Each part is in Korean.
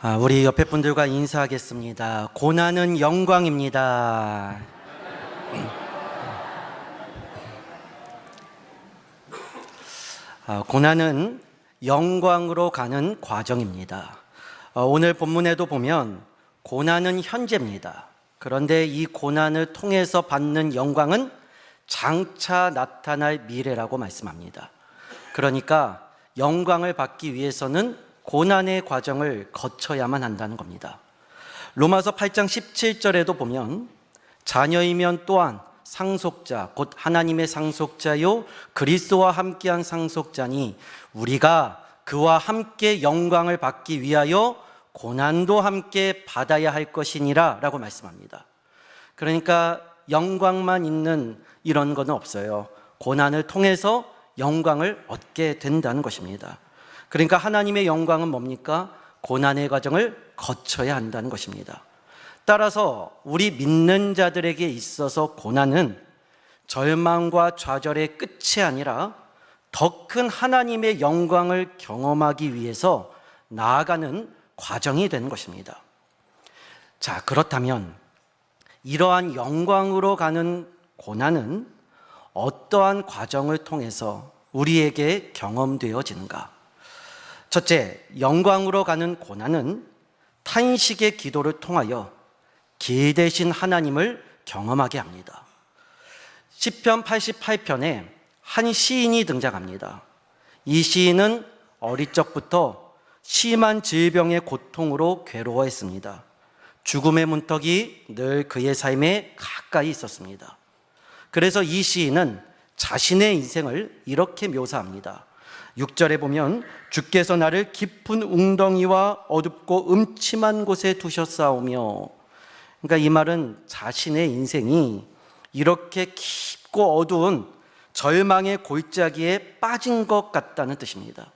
우리 옆에 분들과 인사하겠습니다. 고난은 영광입니다. 고난은 영광으로 가는 과정입니다. 오늘 본문에도 보면 고난은 현재입니다. 그런데 이 고난을 통해서 받는 영광은 장차 나타날 미래라고 말씀합니다. 그러니까 영광을 받기 위해서는 고난의 과정을 거쳐야만 한다는 겁니다. 로마서 8장 17절에도 보면 자녀이면 또한 상속자 곧 하나님의 상속자요 그리스도와 함께한 상속자니 우리가 그와 함께 영광을 받기 위하여 고난도 함께 받아야 할 것이니라 라고 말씀합니다. 그러니까 영광만 있는 이런 건 없어요. 고난을 통해서 영광을 얻게 된다는 것입니다. 그러니까 하나님의 영광은 뭡니까? 고난의 과정을 거쳐야 한다는 것입니다. 따라서 우리 믿는 자들에게 있어서 고난은 절망과 좌절의 끝이 아니라 더 큰 하나님의 영광을 경험하기 위해서 나아가는 과정이 되는 것입니다. 자, 그렇다면 이러한 영광으로 가는 고난은 어떠한 과정을 통해서 우리에게 경험되어지는가? 첫째, 영광으로 가는 고난은 탄식의 기도를 통하여 기대신 하나님을 경험하게 합니다. 시편 88편에 한 시인이 등장합니다. 이 시인은 어릴 적부터 심한 질병의 고통으로 괴로워했습니다. 죽음의 문턱이 늘 그의 삶에 가까이 있었습니다. 그래서 이 시인은 자신의 인생을 이렇게 묘사합니다. 6절에 보면 주께서 나를 깊은 웅덩이와 어둡고 음침한 곳에 두셨사오며, 그러니까 이 말은 자신의 인생이 이렇게 깊고 어두운 절망의 골짜기에 빠진 것 같다는 뜻입니다.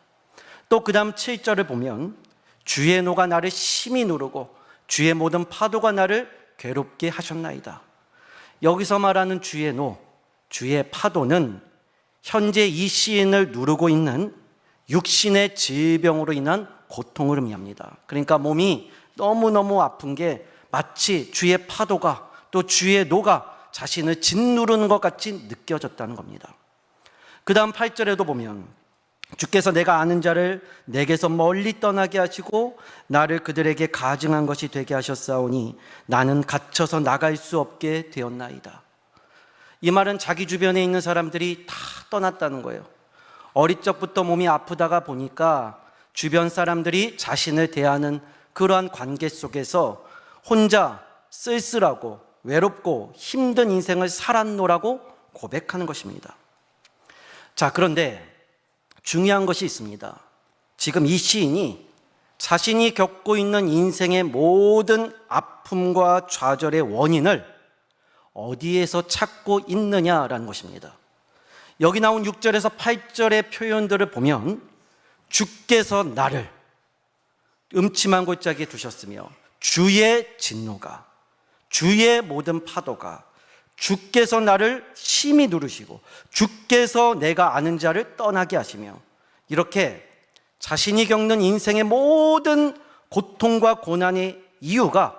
또 그 다음 7절을 보면 주의 노가 나를 심히 누르고 주의 모든 파도가 나를 괴롭게 하셨나이다. 여기서 말하는 주의 노, 주의 파도는 현재 이 시인을 누르고 있는 육신의 질병으로 인한 고통을 의미합니다. 그러니까 몸이 너무너무 아픈 게 마치 주의 파도가 또 주의 노가 자신을 짓누르는 것 같이 느껴졌다는 겁니다. 그 다음 8절에도 보면 주께서 내가 아는 자를 내게서 멀리 떠나게 하시고 나를 그들에게 가증한 것이 되게 하셨사오니 나는 갇혀서 나갈 수 없게 되었나이다. 이 말은 자기 주변에 있는 사람들이 다 떠났다는 거예요. 어릴 적부터 몸이 아프다가 보니까 주변 사람들이 자신을 대하는 그러한 관계 속에서 혼자 쓸쓸하고 외롭고 힘든 인생을 살았노라고 고백하는 것입니다. 자, 그런데 중요한 것이 있습니다. 지금 이 시인이 자신이 겪고 있는 인생의 모든 아픔과 좌절의 원인을 어디에서 찾고 있느냐라는 것입니다. 여기 나온 6절에서 8절의 표현들을 보면 주께서 나를 음침한 골짜기에 두셨으며 주의 진노가 주의 모든 파도가 주께서 나를 심히 누르시고 주께서 내가 아는 자를 떠나게 하시며 이렇게 자신이 겪는 인생의 모든 고통과 고난의 이유가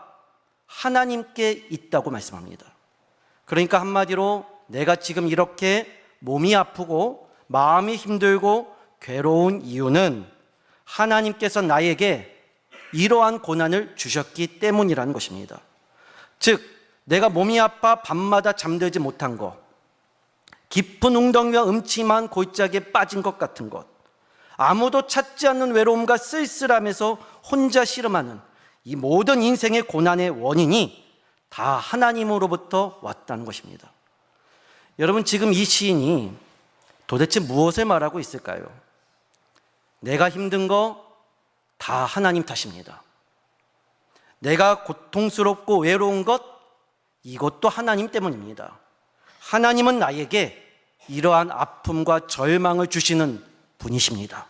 하나님께 있다고 말씀합니다. 그러니까 한마디로 내가 지금 이렇게 몸이 아프고 마음이 힘들고 괴로운 이유는 하나님께서 나에게 이러한 고난을 주셨기 때문이라는 것입니다. 즉 내가 몸이 아파 밤마다 잠들지 못한 것, 깊은 웅덩이와 음침한 골짜기에 빠진 것 같은 것, 아무도 찾지 않는 외로움과 쓸쓸함에서 혼자 씨름하는 이 모든 인생의 고난의 원인이 다 하나님으로부터 왔다는 것입니다. 여러분, 지금 이 시인이 도대체 무엇을 말하고 있을까요? 내가 힘든 거 다 하나님 탓입니다. 내가 고통스럽고 외로운 것, 이것도 하나님 때문입니다. 하나님은 나에게 이러한 아픔과 절망을 주시는 분이십니다.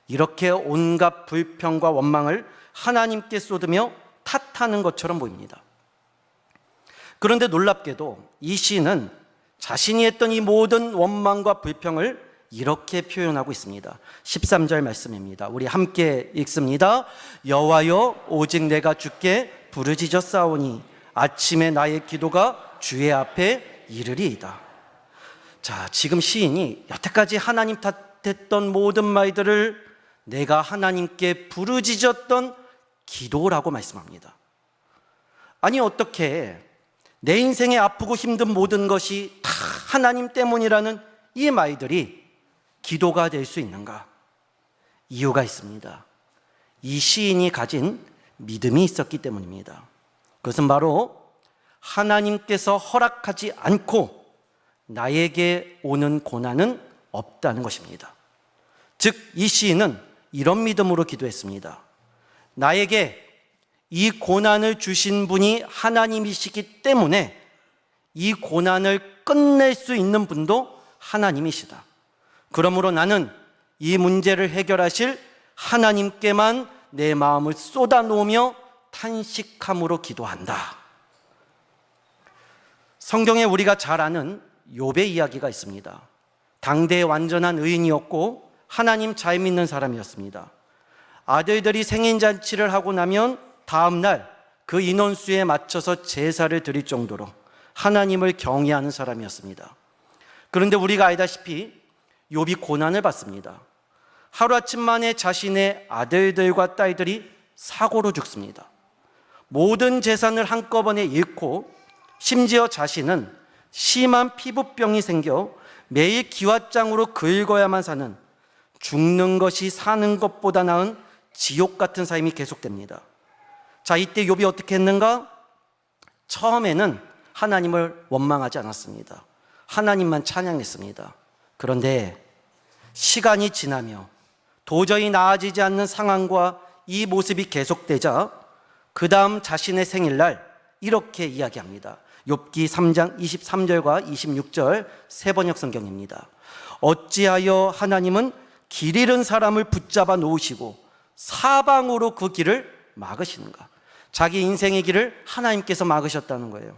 이렇게 온갖 불평과 원망을 하나님께 쏟으며 탓하는 것처럼 보입니다. 그런데 놀랍게도 이 시인은 자신이 했던 이 모든 원망과 불평을 이렇게 표현하고 있습니다. 13절 말씀입니다. 우리 함께 읽습니다. 여호와여, 오직 내가 주께 부르짖어 싸우니 아침에 나의 기도가 주의 앞에 이르리이다. 자, 지금 시인이 여태까지 하나님 탓했던 모든 말들을 내가 하나님께 부르짖었던 기도라고 말씀합니다. 아니, 어떻게 내 인생에 아프고 힘든 모든 것이 다 하나님 때문이라는 이 말들이 기도가 될 수 있는가? 이유가 있습니다. 이 시인이 가진 믿음이 있었기 때문입니다. 그것은 바로 하나님께서 허락하지 않고 나에게 오는 고난은 없다는 것입니다. 즉, 이 시인은 이런 믿음으로 기도했습니다. 나에게 이 고난을 주신 분이 하나님이시기 때문에 이 고난을 끝낼 수 있는 분도 하나님이시다. 그러므로 나는 이 문제를 해결하실 하나님께만 내 마음을 쏟아놓으며 탄식함으로 기도한다. 성경에 우리가 잘 아는 욥의 이야기가 있습니다. 당대의 완전한 의인이었고 하나님 잘 믿는 사람이었습니다. 아들들이 생인잔치를 하고 나면 다음 날 그 인원수에 맞춰서 제사를 드릴 정도로 하나님을 경외하는 사람이었습니다. 그런데 우리가 알다시피 욥이 고난을 받습니다. 하루아침 만에 자신의 아들들과 딸들이 사고로 죽습니다. 모든 재산을 한꺼번에 잃고 심지어 자신은 심한 피부병이 생겨 매일 기왓장으로 긁어야만 사는, 죽는 것이 사는 것보다 나은 지옥 같은 삶이 계속됩니다. 자, 이때 욥이 어떻게 했는가? 처음에는 하나님을 원망하지 않았습니다. 하나님만 찬양했습니다. 그런데 시간이 지나며 도저히 나아지지 않는 상황과 이 모습이 계속되자 그 다음 자신의 생일날 이렇게 이야기합니다. 욥기 3장 23절과 26절 세번역 성경입니다. 어찌하여 하나님은 길 잃은 사람을 붙잡아 놓으시고 사방으로 그 길을 막으시는가? 자기 인생의 길을 하나님께서 막으셨다는 거예요.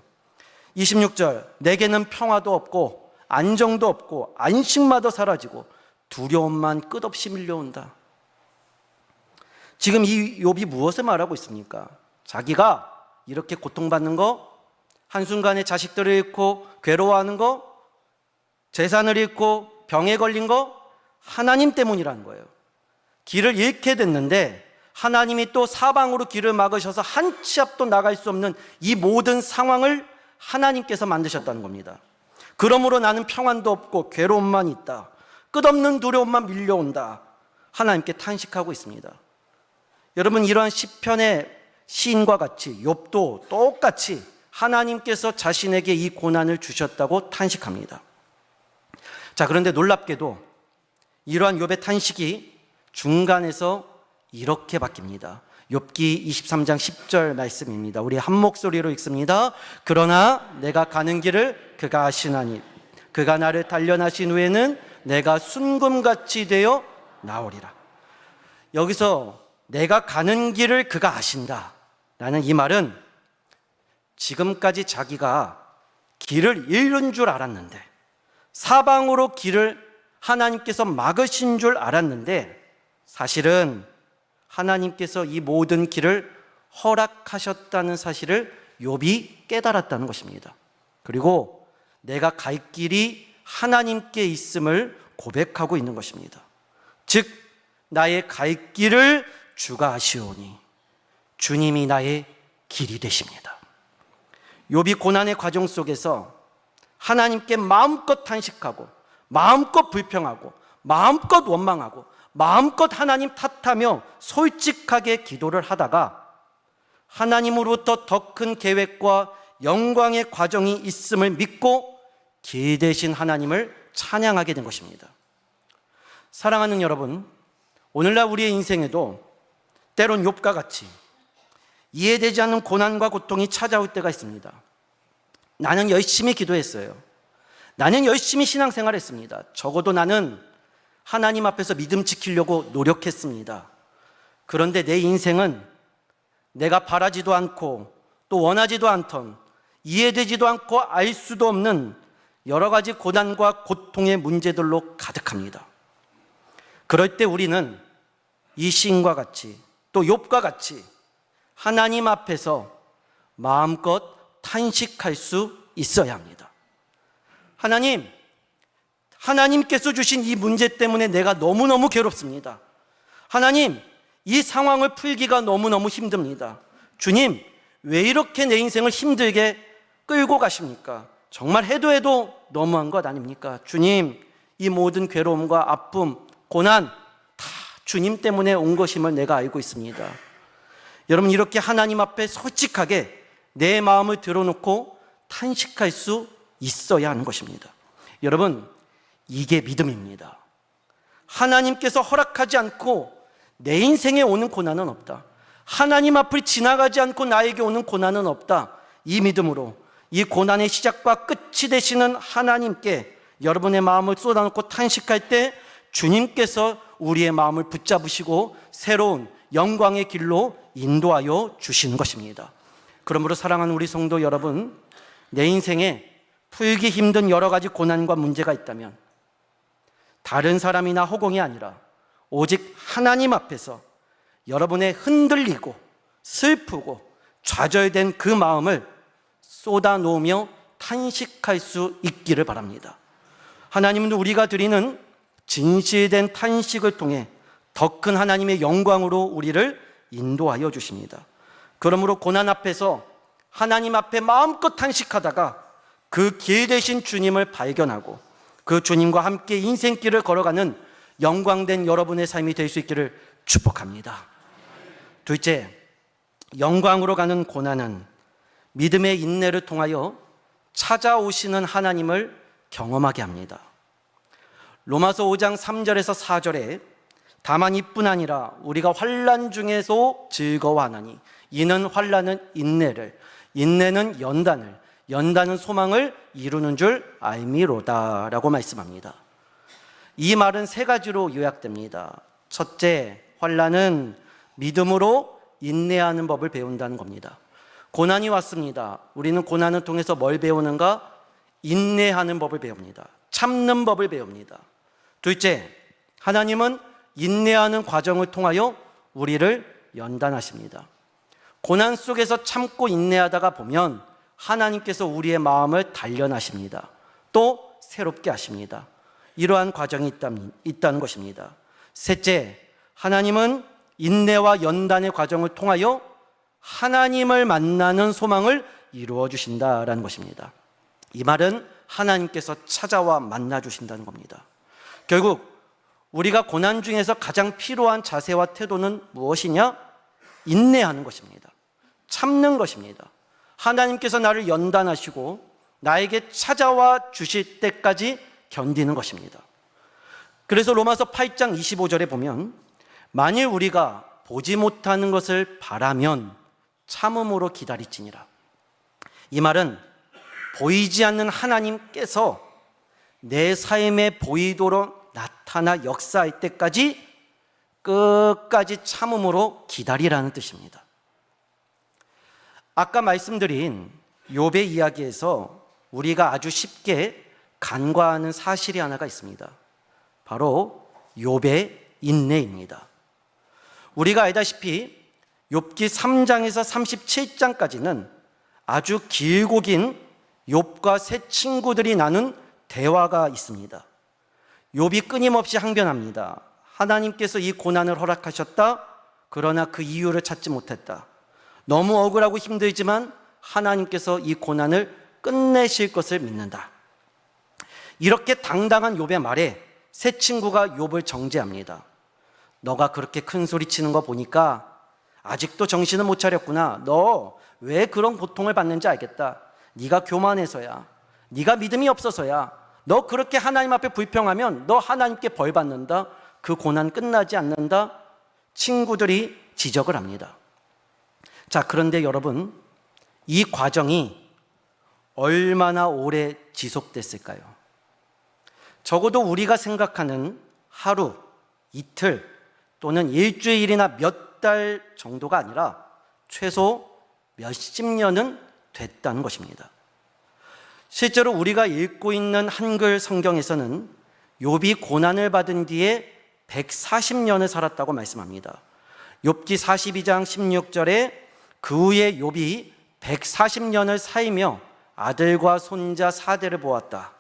26절, 내게는 평화도 없고 안정도 없고 안식마저 사라지고 두려움만 끝없이 밀려온다. 지금 이 욥이 무엇을 말하고 있습니까? 자기가 이렇게 고통받는 거, 한순간에 자식들을 잃고 괴로워하는 거, 재산을 잃고 병에 걸린 거 하나님 때문이라는 거예요. 길을 잃게 됐는데 하나님이 또 사방으로 길을 막으셔서 한 치 앞도 나갈 수 없는 이 모든 상황을 하나님께서 만드셨다는 겁니다. 그러므로 나는 평안도 없고 괴로움만 있다. 끝없는 두려움만 밀려온다. 하나님께 탄식하고 있습니다. 여러분, 이러한 시편의 시인과 같이 욥도 똑같이 하나님께서 자신에게 이 고난을 주셨다고 탄식합니다. 자, 그런데 놀랍게도 이러한 욥의 탄식이 중간에서 이렇게 바뀝니다. 욥기 23장 10절 말씀입니다. 우리 한 목소리로 읽습니다. 그러나 내가 가는 길을 그가 아시나니 그가 나를 단련하신 후에는 내가 순금같이 되어 나오리라. 여기서 내가 가는 길을 그가 아신다 라는 이 말은 지금까지 자기가 길을 잃은 줄 알았는데, 사방으로 길을 하나님께서 막으신 줄 알았는데 사실은 하나님께서 이 모든 길을 허락하셨다는 사실을 욥이 깨달았다는 것입니다. 그리고 내가 갈 길이 하나님께 있음을 고백하고 있는 것입니다. 즉, 나의 갈 길을 주가 아시오니 주님이 나의 길이 되십니다. 욥이 고난의 과정 속에서 하나님께 마음껏 탄식하고 마음껏 불평하고 마음껏 원망하고 마음껏 하나님 탓하며 솔직하게 기도를 하다가 하나님으로부터 더 큰 계획과 영광의 과정이 있음을 믿고 길 대신 하나님을 찬양하게 된 것입니다. 사랑하는 여러분, 오늘날 우리의 인생에도 때론 욥과 같이 이해되지 않는 고난과 고통이 찾아올 때가 있습니다. 나는 열심히 기도했어요. 나는 열심히 신앙생활했습니다. 적어도 나는 하나님 앞에서 믿음 지키려고 노력했습니다. 그런데 내 인생은 내가 바라지도 않고 또 원하지도 않던, 이해되지도 않고 알 수도 없는 여러 가지 고난과 고통의 문제들로 가득합니다. 그럴 때 우리는 이 시인과 같이 또 욥과 같이 하나님 앞에서 마음껏 탄식할 수 있어야 합니다. 하나님께서 주신 이 문제 때문에 내가 너무너무 괴롭습니다. 하나님, 이 상황을 풀기가 너무너무 힘듭니다. 주님, 왜 이렇게 내 인생을 힘들게 끌고 가십니까? 정말 해도 너무한 것 아닙니까? 주님, 이 모든 괴로움과 아픔, 고난 다 주님 때문에 온 것임을 내가 알고 있습니다. 여러분, 이렇게 하나님 앞에 솔직하게 내 마음을 드러놓고 탄식할 수 있어야 하는 것입니다. 여러분, 이게 믿음입니다. 하나님께서 허락하지 않고 내 인생에 오는 고난은 없다. 하나님 앞을 지나가지 않고 나에게 오는 고난은 없다. 이 믿음으로 이 고난의 시작과 끝이 되시는 하나님께 여러분의 마음을 쏟아놓고 탄식할 때 주님께서 우리의 마음을 붙잡으시고 새로운 영광의 길로 인도하여 주시는 것입니다. 그러므로 사랑하는 우리 성도 여러분, 내 인생에 풀기 힘든 여러 가지 고난과 문제가 있다면 다른 사람이나 허공이 아니라 오직 하나님 앞에서 여러분의 흔들리고 슬프고 좌절된 그 마음을 쏟아놓으며 탄식할 수 있기를 바랍니다. 하나님은 우리가 드리는 진실된 탄식을 통해 더 큰 하나님의 영광으로 우리를 인도하여 주십니다. 그러므로 고난 앞에서 하나님 앞에 마음껏 탄식하다가 그 길 되신 주님을 발견하고 그 주님과 함께 인생길을 걸어가는 영광된 여러분의 삶이 될 수 있기를 축복합니다. 둘째, 영광으로 가는 고난은 믿음의 인내를 통하여 찾아오시는 하나님을 경험하게 합니다. 로마서 5장 3절에서 4절에 다만 이뿐 아니라 우리가 환난 중에서 즐거워하나니 이는 환난은 인내를, 인내는 연단을, 연단은 소망을 이루는 줄 알미로다 라고 말씀합니다. 이 말은 세 가지로 요약됩니다. 첫째, 환난은 믿음으로 인내하는 법을 배운다는 겁니다. 고난이 왔습니다. 우리는 고난을 통해서 뭘 배우는가? 인내하는 법을 배웁니다. 참는 법을 배웁니다. 둘째, 하나님은 인내하는 과정을 통하여 우리를 연단하십니다. 고난 속에서 참고 인내하다가 보면 하나님께서 우리의 마음을 단련하십니다. 또 새롭게 하십니다. 이러한 과정이 있다는 것입니다. 셋째, 하나님은 인내와 연단의 과정을 통하여 하나님을 만나는 소망을 이루어 주신다라는 것입니다. 이 말은 하나님께서 찾아와 만나 주신다는 겁니다. 결국 우리가 고난 중에서 가장 필요한 자세와 태도는 무엇이냐? 인내하는 것입니다. 참는 것입니다. 하나님께서 나를 연단하시고 나에게 찾아와 주실 때까지 견디는 것입니다. 그래서 로마서 8장 25절에 보면 만일 우리가 보지 못하는 것을 바라면 참음으로 기다리지니라. 이 말은 보이지 않는 하나님께서 내 삶에 보이도록 나타나 역사할 때까지 끝까지 참음으로 기다리라는 뜻입니다. 아까 말씀드린 욥의 이야기에서 우리가 아주 쉽게 간과하는 사실이 하나가 있습니다. 바로 욥의 인내입니다. 우리가 알다시피 욥기 3장에서 37장까지는 아주 길고 긴 욥과 세 친구들이 나눈 대화가 있습니다. 욥이 끊임없이 항변합니다. 하나님께서 이 고난을 허락하셨다. 그러나 그 이유를 찾지 못했다. 너무 억울하고 힘들지만 하나님께서 이 고난을 끝내실 것을 믿는다. 이렇게 당당한 욥의 말에 세 친구가 욥을 정죄합니다. 너가 그렇게 큰 소리 치는 거 보니까 아직도 정신을 못 차렸구나. 너 왜 그런 고통을 받는지 알겠다. 네가 교만해서야. 네가 믿음이 없어서야. 너 그렇게 하나님 앞에 불평하면 너 하나님께 벌 받는다. 그 고난 끝나지 않는다. 친구들이 지적을 합니다. 자, 그런데 여러분, 이 과정이 얼마나 오래 지속됐을까요? 적어도 우리가 생각하는 하루, 이틀 또는 일주일이나 몇 달 정도가 아니라 최소 몇십 년은 됐다는 것입니다. 실제로 우리가 읽고 있는 한글 성경에서는 욥이 고난을 받은 뒤에 140년을 살았다고 말씀합니다. 욥기 42장 16절에 그 후에 욥이 140년을 살며 아들과 손자 4대를 보았다.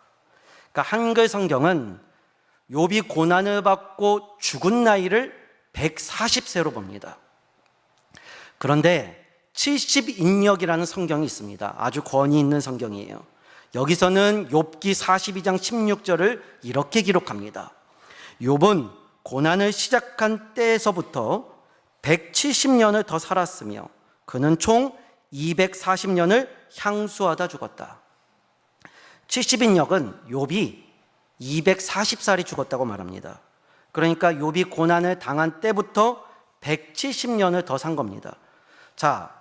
그러니까 한글 성경은 욥이 고난을 받고 죽은 나이를 140세로 봅니다. 그런데 70인역이라는 성경이 있습니다. 아주 권위 있는 성경이에요. 여기서는 욥기 42장 16절을 이렇게 기록합니다. 욥은 고난을 시작한 때에서부터 170년을 더 살았으며 그는 총 240년을 향수하다 죽었다. 70인역은 욥이 240살이 죽었다고 말합니다. 그러니까 욥이 고난을 당한 때부터 170년을 더 산 겁니다. 자,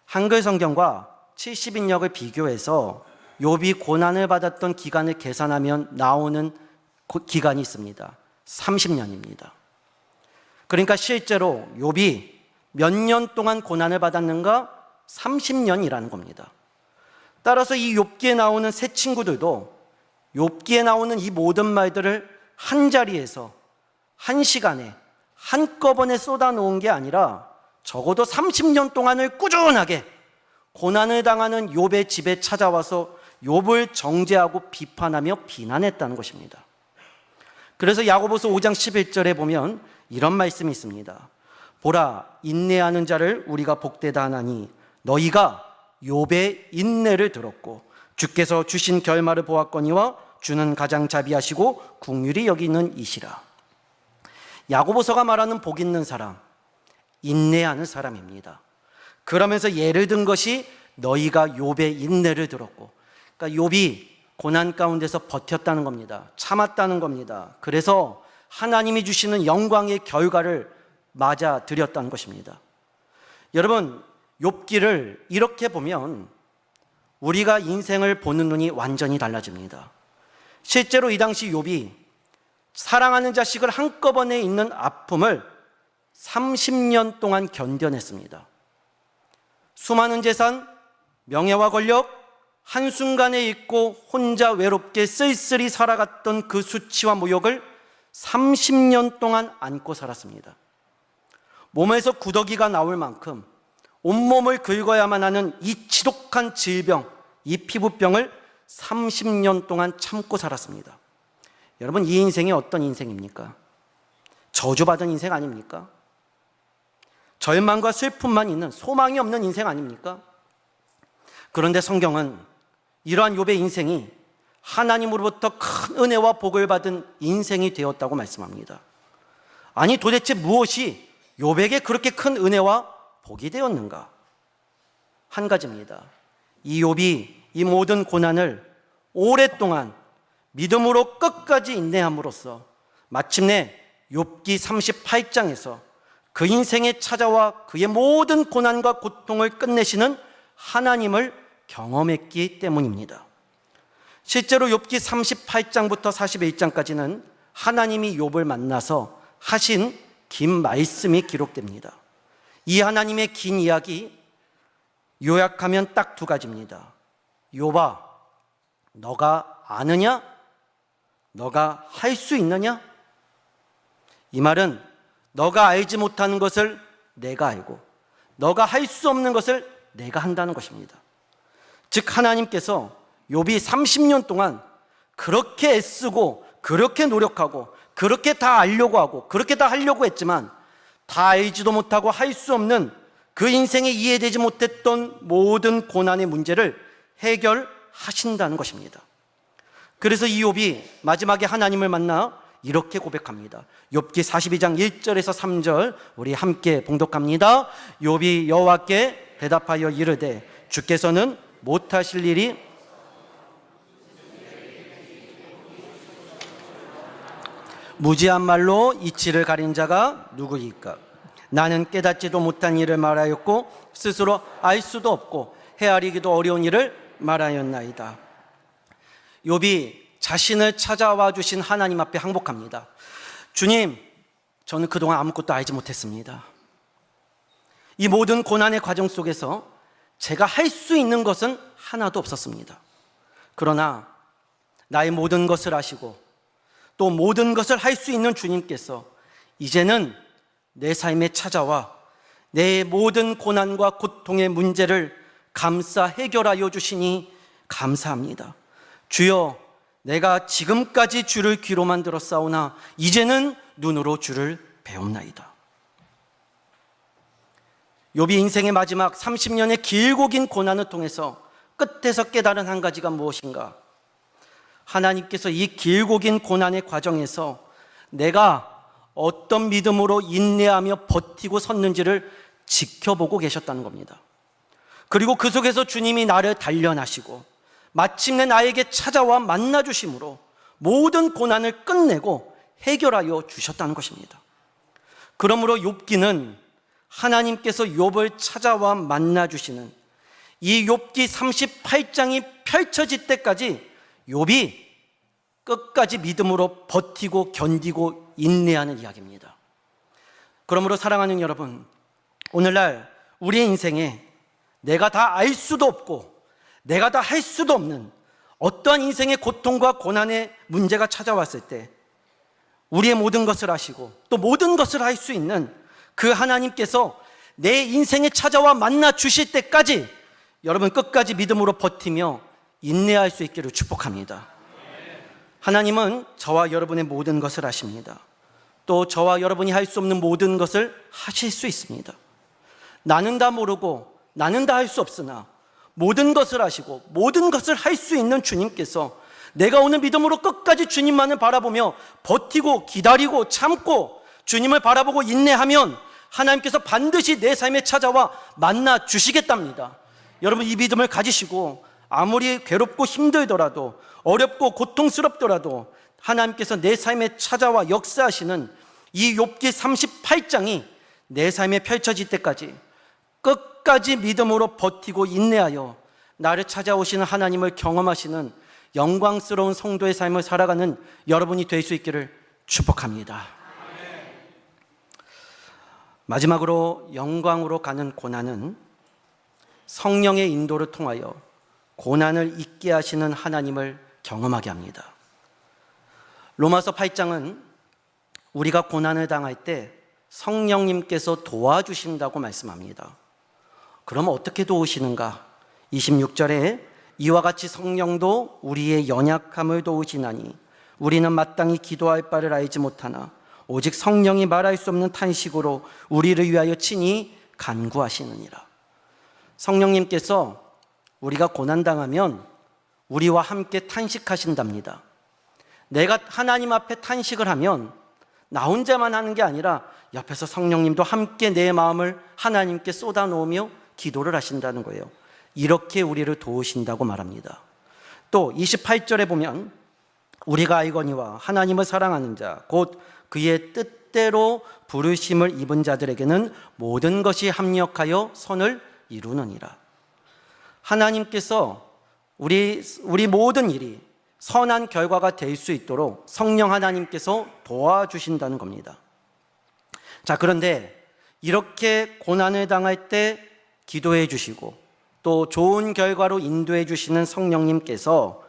한글 성경과 70인역을 비교해서 욥이 고난을 받았던 기간을 계산하면 나오는 기간이 있습니다. 30년입니다. 그러니까 실제로 욥이 몇 년 동안 고난을 받았는가? 30년이라는 겁니다. 따라서 이 욥기에 나오는 세 친구들도 욥기에 나오는 이 모든 말들을 한 자리에서 한 시간에 한꺼번에 쏟아놓은 게 아니라 적어도 30년 동안을 꾸준하게 고난을 당하는 욥의 집에 찾아와서 욥을 정죄하고 비판하며 비난했다는 것입니다. 그래서 야고보서 5장 11절에 보면 이런 말씀이 있습니다. 보라, 인내하는 자를 우리가 복되다 하나니 너희가 욥의 인내를 들었고 주께서 주신 결말을 보았거니와 주는 가장 자비하시고 긍휼히 여기는 이시라. 야고보서가 말하는 복 있는 사람, 인내하는 사람입니다. 그러면서 예를 든 것이 너희가 욥의 인내를 들었고, 그러니까 욥이 고난 가운데서 버텼다는 겁니다. 참았다는 겁니다. 그래서 하나님이 주시는 영광의 결과를 맞아 드렸다는 것입니다. 여러분, 욥기를 이렇게 보면 우리가 인생을 보는 눈이 완전히 달라집니다. 실제로 이 당시 욥이 사랑하는 자식을 한꺼번에 잃는 아픔을 30년 동안 견뎌냈습니다. 수많은 재산, 명예와 권력, 한순간에 잃고 혼자 외롭게 쓸쓸히 살아갔던 그 수치와 모욕을 30년 동안 안고 살았습니다. 몸에서 구더기가 나올 만큼 온몸을 긁어야만 하는 이 지독한 질병, 이 피부병을 30년 동안 참고 살았습니다. 여러분, 이 인생이 어떤 인생입니까? 저주받은 인생 아닙니까? 절망과 슬픔만 있는 소망이 없는 인생 아닙니까? 그런데 성경은 이러한 욥의 인생이 하나님으로부터 큰 은혜와 복을 받은 인생이 되었다고 말씀합니다. 아니, 도대체 무엇이 욥에게 그렇게 큰 은혜와 복이 되었는가? 한 가지입니다. 이 욥이 이 모든 고난을 오랫동안 믿음으로 끝까지 인내함으로써 마침내 욥기 38장에서 그 인생에 찾아와 그의 모든 고난과 고통을 끝내시는 하나님을 경험했기 때문입니다. 실제로 욥기 38장부터 41장까지는 하나님이 욥을 만나서 하신 긴 말씀이 기록됩니다. 이 하나님의 긴 이야기 요약하면 딱 두 가지입니다. 욥아, 너가 아느냐? 너가 할 수 있느냐? 이 말은 너가 알지 못하는 것을 내가 알고 너가 할 수 없는 것을 내가 한다는 것입니다. 즉, 하나님께서 욥이 30년 동안 그렇게 애쓰고 그렇게 노력하고 그렇게 다 알려고 하고 그렇게 다 하려고 했지만 다 알지도 못하고 할 수 없는 그 인생에 이해되지 못했던 모든 고난의 문제를 해결하신다는 것입니다. 그래서 이 욥이 마지막에 하나님을 만나 이렇게 고백합니다. 욥기 42장 1절에서 3절 우리 함께 봉독합니다. 욥이 여호와께 대답하여 이르되 주께서는 못하실 일이 무지한 말로 이치를 가린 자가 누구이까? 나는 깨닫지도 못한 일을 말하였고 스스로 알 수도 없고 헤아리기도 어려운 일을 말하였나이다. 욥이 자신을 찾아와 주신 하나님 앞에 항복합니다. 주님, 저는 그동안 아무것도 알지 못했습니다. 이 모든 고난의 과정 속에서 제가 할 수 있는 것은 하나도 없었습니다. 그러나 나의 모든 것을 아시고 또 모든 것을 할 수 있는 주님께서 이제는 내 삶에 찾아와 내 모든 고난과 고통의 문제를 감싸 해결하여 주시니 감사합니다. 주여, 내가 지금까지 주를 귀로만 들었사오나 이제는 눈으로 주를 배웁나이다. 욥이 인생의 마지막 30년의 길고 긴 고난을 통해서 끝에서 깨달은 한 가지가 무엇인가? 하나님께서 이 길고 긴 고난의 과정에서 내가 어떤 믿음으로 인내하며 버티고 섰는지를 지켜보고 계셨다는 겁니다. 그리고 그 속에서 주님이 나를 단련하시고 마침내 나에게 찾아와 만나주심으로 모든 고난을 끝내고 해결하여 주셨다는 것입니다. 그러므로 욥기는 하나님께서 욥을 찾아와 만나주시는 이 욥기 38장이 펼쳐질 때까지 욥이 끝까지 믿음으로 버티고 견디고 인내하는 이야기입니다. 그러므로 사랑하는 여러분, 오늘날 우리의 인생에 내가 다 알 수도 없고 내가 다 할 수도 없는 어떠한 인생의 고통과 고난의 문제가 찾아왔을 때 우리의 모든 것을 아시고 또 모든 것을 할 수 있는 그 하나님께서 내 인생에 찾아와 만나 주실 때까지 여러분 끝까지 믿음으로 버티며 인내할 수 있기를 축복합니다. 하나님은 저와 여러분의 모든 것을 아십니다. 또 저와 여러분이 할 수 없는 모든 것을 하실 수 있습니다. 나는 다 모르고 나는 다 할 수 없으나 모든 것을 아시고 모든 것을 할 수 있는 주님께서 내가 오늘 믿음으로 끝까지 주님만을 바라보며 버티고 기다리고 참고 주님을 바라보고 인내하면 하나님께서 반드시 내 삶에 찾아와 만나 주시겠답니다. 여러분, 이 믿음을 가지시고 아무리 괴롭고 힘들더라도 어렵고 고통스럽더라도 하나님께서 내 삶에 찾아와 역사하시는 이 욥기 38장이 내 삶에 펼쳐질 때까지 끝까지 믿음으로 버티고 인내하여 나를 찾아오시는 하나님을 경험하시는 영광스러운 성도의 삶을 살아가는 여러분이 될 수 있기를 축복합니다. 마지막으로 영광으로 가는 고난은 성령의 인도를 통하여 고난을 잊게 하시는 하나님을 경험하게 합니다. 로마서 8장은 우리가 고난을 당할 때 성령님께서 도와주신다고 말씀합니다. 그럼 어떻게 도우시는가? 26절에 이와 같이 성령도 우리의 연약함을 도우시나니 우리는 마땅히 기도할 바를 알지 못하나 오직 성령이 말할 수 없는 탄식으로 우리를 위하여 친히 간구하시느니라. 성령님께서 우리가 고난당하면 우리와 함께 탄식하신답니다. 내가 하나님 앞에 탄식을 하면 나 혼자만 하는 게 아니라 옆에서 성령님도 함께 내 마음을 하나님께 쏟아놓으며 기도를 하신다는 거예요. 이렇게 우리를 도우신다고 말합니다. 또 28절에 보면 우리가 알거니와 하나님을 사랑하는 자 곧 그의 뜻대로 부르심을 입은 자들에게는 모든 것이 합력하여 선을 이루느니라. 하나님께서 우리 모든 일이 선한 결과가 될 수 있도록 성령 하나님께서 도와주신다는 겁니다. 자, 그런데 이렇게 고난을 당할 때 기도해 주시고 또 좋은 결과로 인도해 주시는 성령님께서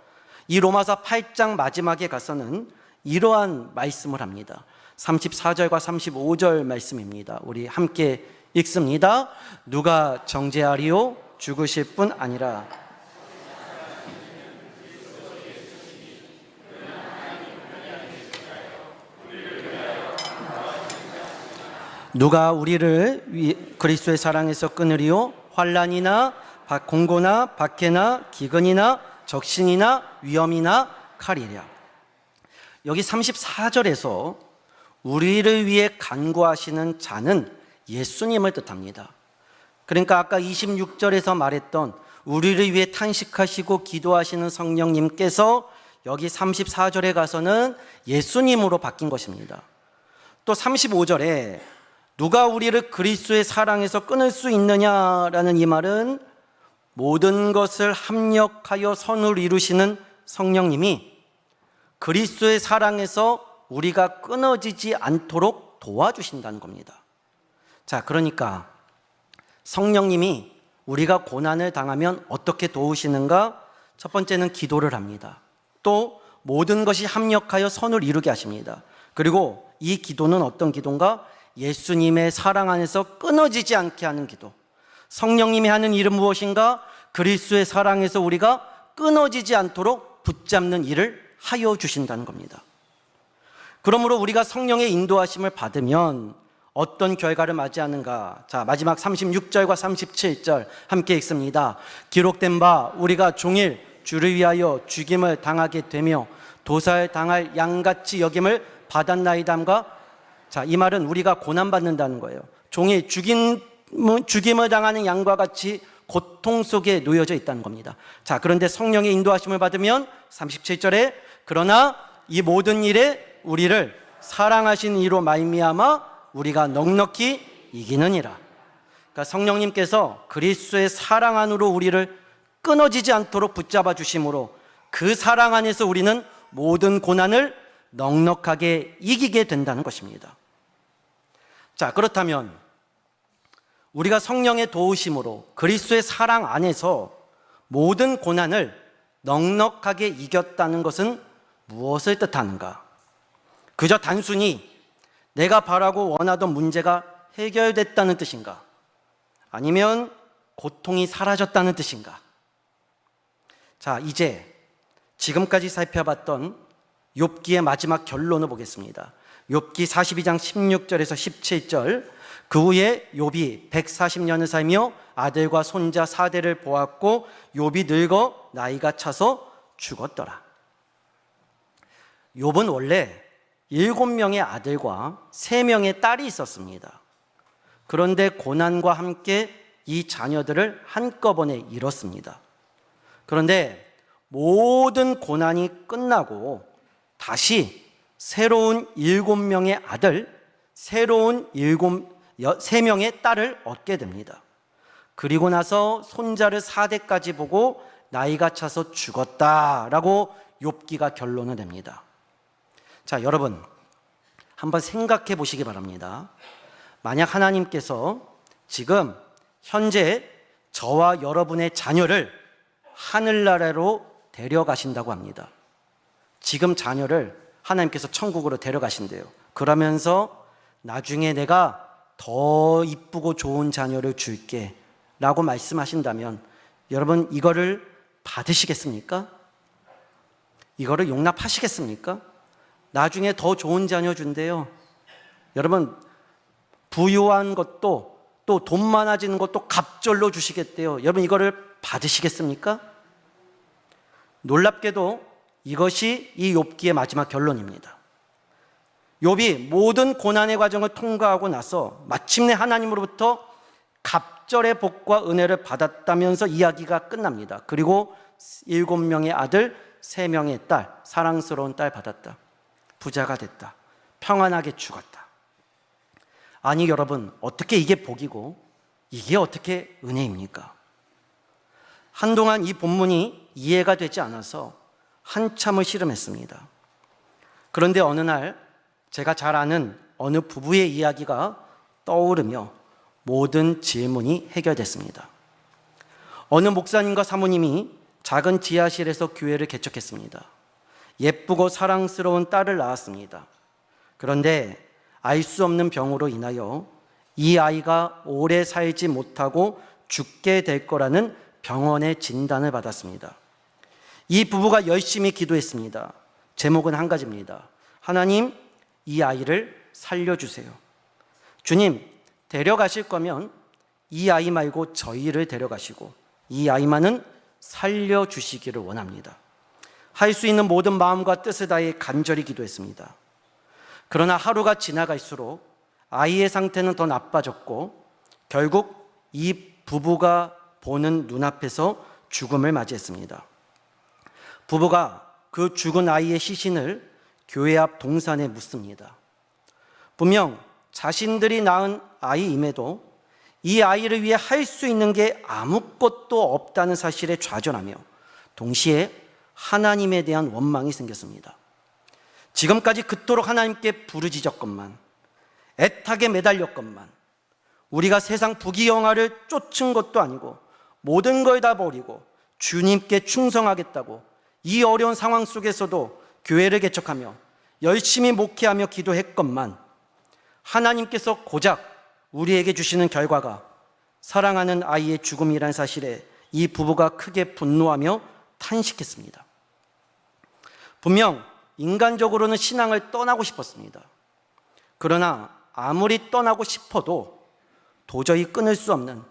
이 로마서 8장 마지막에 가서는 이러한 말씀을 합니다. 34절과 35절 말씀입니다. 우리 함께 읽습니다. 누가 정죄하리요? 죽으실 뿐 아니라 누가 우리를 그리스도의 사랑에서 끊으리요? 환난이나 공고나 박해나 기근이나 적신이나 위험이나 칼이랴. 여기 34절에서 우리를 위해 간구하시는 자는 예수님을 뜻합니다. 그러니까 아까 26절에서 말했던 우리를 위해 탄식하시고 기도하시는 성령님께서 여기 34절에 가서는 예수님으로 바뀐 것입니다. 또 35절에 누가 우리를 그리스도의 사랑에서 끊을 수 있느냐라는 이 말은 모든 것을 합력하여 선을 이루시는 성령님이 그리스도의 사랑에서 우리가 끊어지지 않도록 도와주신다는 겁니다. 자, 그러니까 성령님이 우리가 고난을 당하면 어떻게 도우시는가? 첫 번째는 기도를 합니다. 또 모든 것이 합력하여 선을 이루게 하십니다. 그리고 이 기도는 어떤 기도인가? 예수님의 사랑 안에서 끊어지지 않게 하는 기도. 성령님이 하는 일은 무엇인가? 그리스도의 사랑에서 우리가 끊어지지 않도록 붙잡는 일을 하여 주신다는 겁니다. 그러므로 우리가 성령의 인도하심을 받으면 어떤 결과를 맞이하는가? 자, 마지막 36절과 37절 함께 읽습니다. 기록된 바 우리가 종일 주를 위하여 죽임을 당하게 되며 도살당할 양같이 여김을 받았나이다함과, 자, 이 말은 우리가 고난받는다는 거예요. 종일 죽임을 당하는 양과 같이 고통 속에 놓여져 있다는 겁니다. 자, 그런데 성령의 인도하심을 받으면 37절에 그러나 이 모든 일에 우리를 사랑하신 이로 말미암아 우리가 넉넉히 이기느니라. 그러니까 성령님께서 그리스도의 사랑 안으로 우리를 끊어지지 않도록 붙잡아 주심으로 그 사랑 안에서 우리는 모든 고난을 넉넉하게 이기게 된다는 것입니다. 자, 그렇다면 우리가 성령의 도우심으로 그리스도의 사랑 안에서 모든 고난을 넉넉하게 이겼다는 것은 무엇을 뜻하는가? 그저 단순히 내가 바라고 원하던 문제가 해결됐다는 뜻인가? 아니면 고통이 사라졌다는 뜻인가? 자, 이제 지금까지 살펴봤던 욥기의 마지막 결론을 보겠습니다. 욥기 42장 16절에서 17절. 그 후에 욥이 140년을 살며 아들과 손자 4대를 보았고 욥이 늙어 나이가 차서 죽었더라. 욥은 원래 7명의 아들과 3명의 딸이 있었습니다. 그런데 고난과 함께 이 자녀들을 한꺼번에 잃었습니다. 그런데 모든 고난이 끝나고 다시 새로운 7명의 아들, 새로운 3명의 딸을 얻게 됩니다. 그리고 나서 손자를 4대까지 보고 나이가 차서 죽었다라고 욥기가 결론을 냅니다. 자, 여러분 한번 생각해 보시기 바랍니다. 만약 하나님께서 지금 현재 저와 여러분의 자녀를 하늘나라로 데려가신다고 합니다. 지금 자녀를 하나님께서 천국으로 데려가신대요. 그러면서 나중에 내가 더 이쁘고 좋은 자녀를 줄게 라고 말씀하신다면 여러분 이거를 받으시겠습니까? 이거를 용납하시겠습니까? 나중에 더 좋은 자녀 준대요. 여러분 부유한 것도 또 돈 많아지는 것도 갑절로 주시겠대요. 여러분 이거를 받으시겠습니까? 놀랍게도 이것이 이 욥기의 마지막 결론입니다. 욥이 모든 고난의 과정을 통과하고 나서 마침내 하나님으로부터 갑절의 복과 은혜를 받았다면서 이야기가 끝납니다. 그리고 7명의 아들, 3명의 딸, 사랑스러운 딸 받았다. 부자가 됐다. 평안하게 죽었다. 아니 여러분, 어떻게 이게 복이고 이게 어떻게 은혜입니까? 한동안 이 본문이 이해가 되지 않아서 한참을 씨름했습니다. 그런데 어느 날 제가 잘 아는 어느 부부의 이야기가 떠오르며 모든 질문이 해결됐습니다. 어느 목사님과 사모님이 작은 지하실에서 교회를 개척했습니다. 예쁘고 사랑스러운 딸을 낳았습니다. 그런데 알 수 없는 병으로 인하여 이 아이가 오래 살지 못하고 죽게 될 거라는 병원의 진단을 받았습니다. 이 부부가 열심히 기도했습니다. 제목은 한 가지입니다. 하나님, 이 아이를 살려주세요. 주님, 데려가실 거면 이 아이 말고 저희를 데려가시고 이 아이만은 살려주시기를 원합니다. 할 수 있는 모든 마음과 뜻을 다해 간절히 기도했습니다. 그러나 하루가 지나갈수록 아이의 상태는 더 나빠졌고 결국 이 부부가 보는 눈앞에서 죽음을 맞이했습니다. 부부가 그 죽은 아이의 시신을 교회 앞 동산에 묻습니다. 분명 자신들이 낳은 아이임에도 이 아이를 위해 할 수 있는 게 아무것도 없다는 사실에 좌절하며 동시에 하나님에 대한 원망이 생겼습니다. 지금까지 그토록 하나님께 부르짖었건만, 애타게 매달렸건만, 우리가 세상 부귀영화를 쫓은 것도 아니고 모든 걸 다 버리고 주님께 충성하겠다고 이 어려운 상황 속에서도 교회를 개척하며 열심히 목회하며 기도했건만 하나님께서 고작 우리에게 주시는 결과가 사랑하는 아이의 죽음이란 사실에 이 부부가 크게 분노하며 탄식했습니다. 분명 인간적으로는 신앙을 떠나고 싶었습니다. 그러나 아무리 떠나고 싶어도 도저히 끊을 수 없는,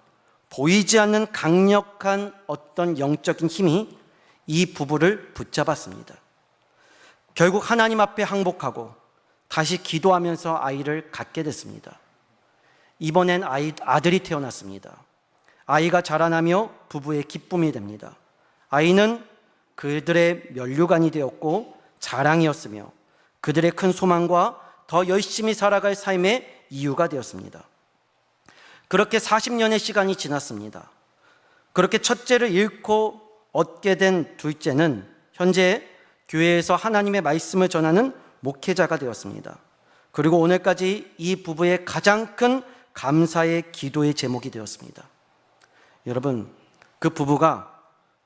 보이지 않는 강력한 어떤 영적인 힘이 이 부부를 붙잡았습니다. 결국 하나님 앞에 항복하고 다시 기도하면서 아이를 갖게 됐습니다. 이번엔 아들이 태어났습니다. 아이가 자라나며 부부의 기쁨이 됩니다. 아이는 그들의 면류관이 되었고 자랑이었으며 그들의 큰 소망과 더 열심히 살아갈 삶의 이유가 되었습니다. 그렇게 40년의 시간이 지났습니다. 그렇게 첫째를 잃고 얻게 된 둘째는 현재 교회에서 하나님의 말씀을 전하는 목회자가 되었습니다. 그리고 오늘까지 이 부부의 가장 큰 감사의 기도의 제목이 되었습니다. 여러분, 그 부부가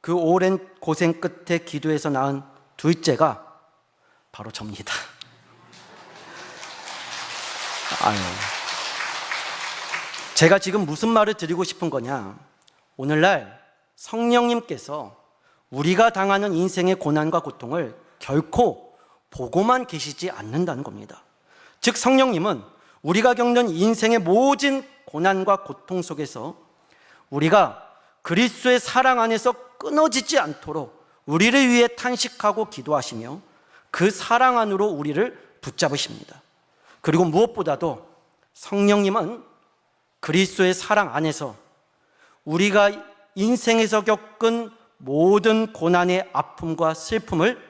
그 오랜 고생 끝에 기도해서 낳은 둘째가 바로 접니다. 제가 지금 무슨 말을 드리고 싶은 거냐? 오늘날 성령님께서 우리가 당하는 인생의 고난과 고통을 결코 보고만 계시지 않는다는 겁니다. 즉 성령님은 우리가 겪는 인생의 모든 고난과 고통 속에서 우리가 그리스도의 사랑 안에서 끊어지지 않도록 우리를 위해 탄식하고 기도하시며 그 사랑 안으로 우리를 붙잡으십니다. 그리고 무엇보다도 성령님은 그리스도의 사랑 안에서 우리가 인생에서 겪은 모든 고난의 아픔과 슬픔을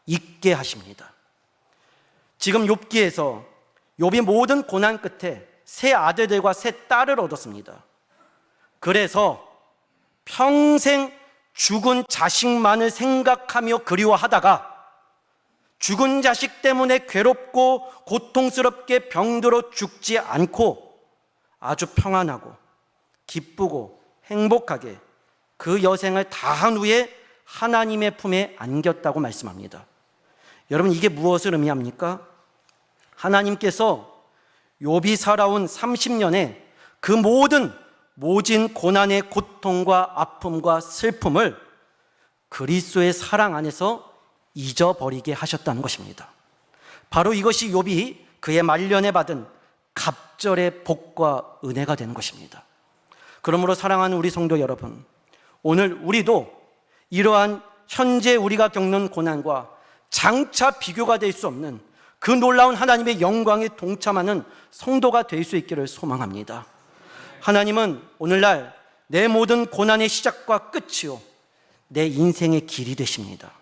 잊게 하십니다. 지금 욥기에서 욥이 모든 고난 끝에 세 아들들과 세 딸을 얻었습니다. 그래서 평생 죽은 자식만을 생각하며 그리워하다가 죽은 자식 때문에 괴롭고 고통스럽게 병들어 죽지 않고 아주 평안하고 기쁘고 행복하게 그 여생을 다한 후에 하나님의 품에 안겼다고 말씀합니다. 여러분, 이게 무엇을 의미합니까? 하나님께서 욥이 살아온 30년의 그 모든 모진 고난의 고통과 아픔과 슬픔을 그리스도의 사랑 안에서 잊어버리게 하셨다는 것입니다. 바로 이것이 욥이 그의 말년에 받은 갑절의 복과 은혜가 되는 것입니다. 그러므로 사랑하는 우리 성도 여러분, 오늘 우리도 이러한 현재 우리가 겪는 고난과 장차 비교가 될 수 없는 그 놀라운 하나님의 영광에 동참하는 성도가 될 수 있기를 소망합니다. 하나님은 오늘날 내 모든 고난의 시작과 끝이요 내 인생의 길이 되십니다.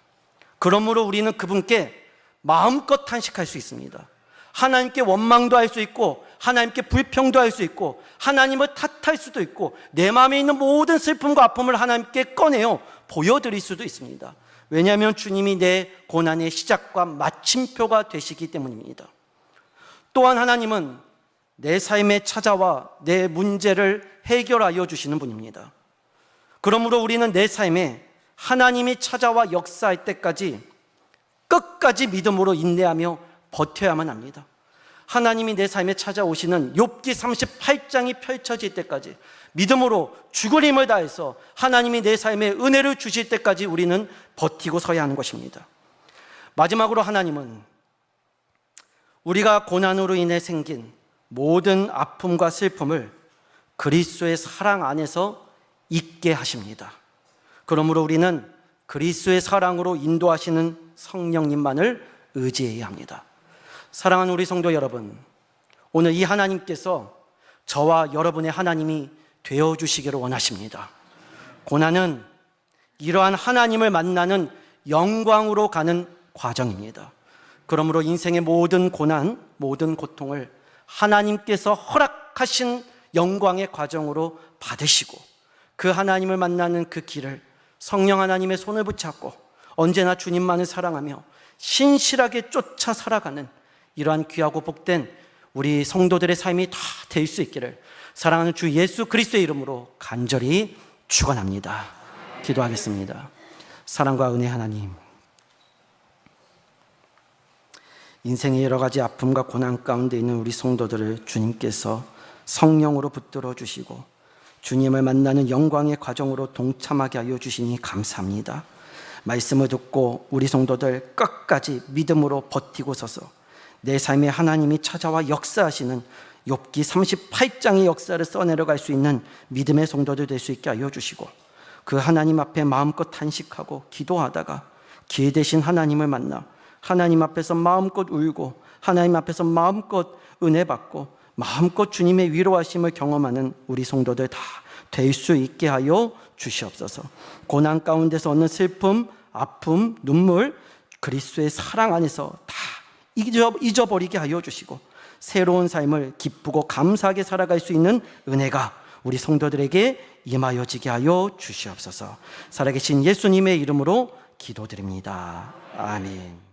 그러므로 우리는 그분께 마음껏 탄식할 수 있습니다. 하나님께 원망도 할 수 있고 하나님께 불평도 할 수 있고 하나님을 탓할 수도 있고 내 마음에 있는 모든 슬픔과 아픔을 하나님께 꺼내어 보여드릴 수도 있습니다. 왜냐하면 주님이 내 고난의 시작과 마침표가 되시기 때문입니다. 또한 하나님은 내 삶에 찾아와 내 문제를 해결하여 주시는 분입니다. 그러므로 우리는 내 삶에 하나님이 찾아와 역사할 때까지 끝까지 믿음으로 인내하며 버텨야만 합니다. 하나님이 내 삶에 찾아오시는 욥기 38장이 펼쳐질 때까지 믿음으로 죽을 힘을 다해서 하나님이 내 삶에 은혜를 주실 때까지 우리는 버티고 서야 하는 것입니다. 마지막으로 하나님은 우리가 고난으로 인해 생긴 모든 아픔과 슬픔을 그리스도의 사랑 안에서 잊게 하십니다. 그러므로 우리는 그리스도의 사랑으로 인도하시는 성령님만을 의지해야 합니다. 사랑하는 우리 성도 여러분, 오늘 이 하나님께서 저와 여러분의 하나님이 되어주시기를 원하십니다. 고난은 이러한 하나님을 만나는 영광으로 가는 과정입니다. 그러므로 인생의 모든 고난, 모든 고통을 하나님께서 허락하신 영광의 과정으로 받으시고 그 하나님을 만나는 그 길을 성령 하나님의 손을 붙잡고 언제나 주님만을 사랑하며 신실하게 쫓아 살아가는 이러한 귀하고 복된 우리 성도들의 삶이 다 될 수 있기를 사랑하는 주 예수 그리스도의 이름으로 간절히 축원합니다. 기도하겠습니다. 사랑과 은혜 하나님, 인생의 여러 가지 아픔과 고난 가운데 있는 우리 성도들을 주님께서 성령으로 붙들어 주시고 주님을 만나는 영광의 과정으로 동참하게 하여 주시니 감사합니다. 말씀을 듣고 우리 성도들 끝까지 믿음으로 버티고 서서 내 삶에 하나님이 찾아와 역사하시는 욥기 38장의 역사를 써내려갈 수 있는 믿음의 성도들 될 수 있게 하여 주시고 그 하나님 앞에 마음껏 탄식하고 기도하다가 기회 되신 하나님을 만나 하나님 앞에서 마음껏 울고 하나님 앞에서 마음껏 은혜 받고 마음껏 주님의 위로하심을 경험하는 우리 성도들 다 될 수 있게 하여 주시옵소서. 고난 가운데서 얻는 슬픔, 아픔, 눈물, 그리스도의 사랑 안에서 다 잊어버리게 하여 주시고 새로운 삶을 기쁘고 감사하게 살아갈 수 있는 은혜가 우리 성도들에게 임하여지게 하여 주시옵소서. 살아계신 예수님의 이름으로 기도드립니다. 아멘.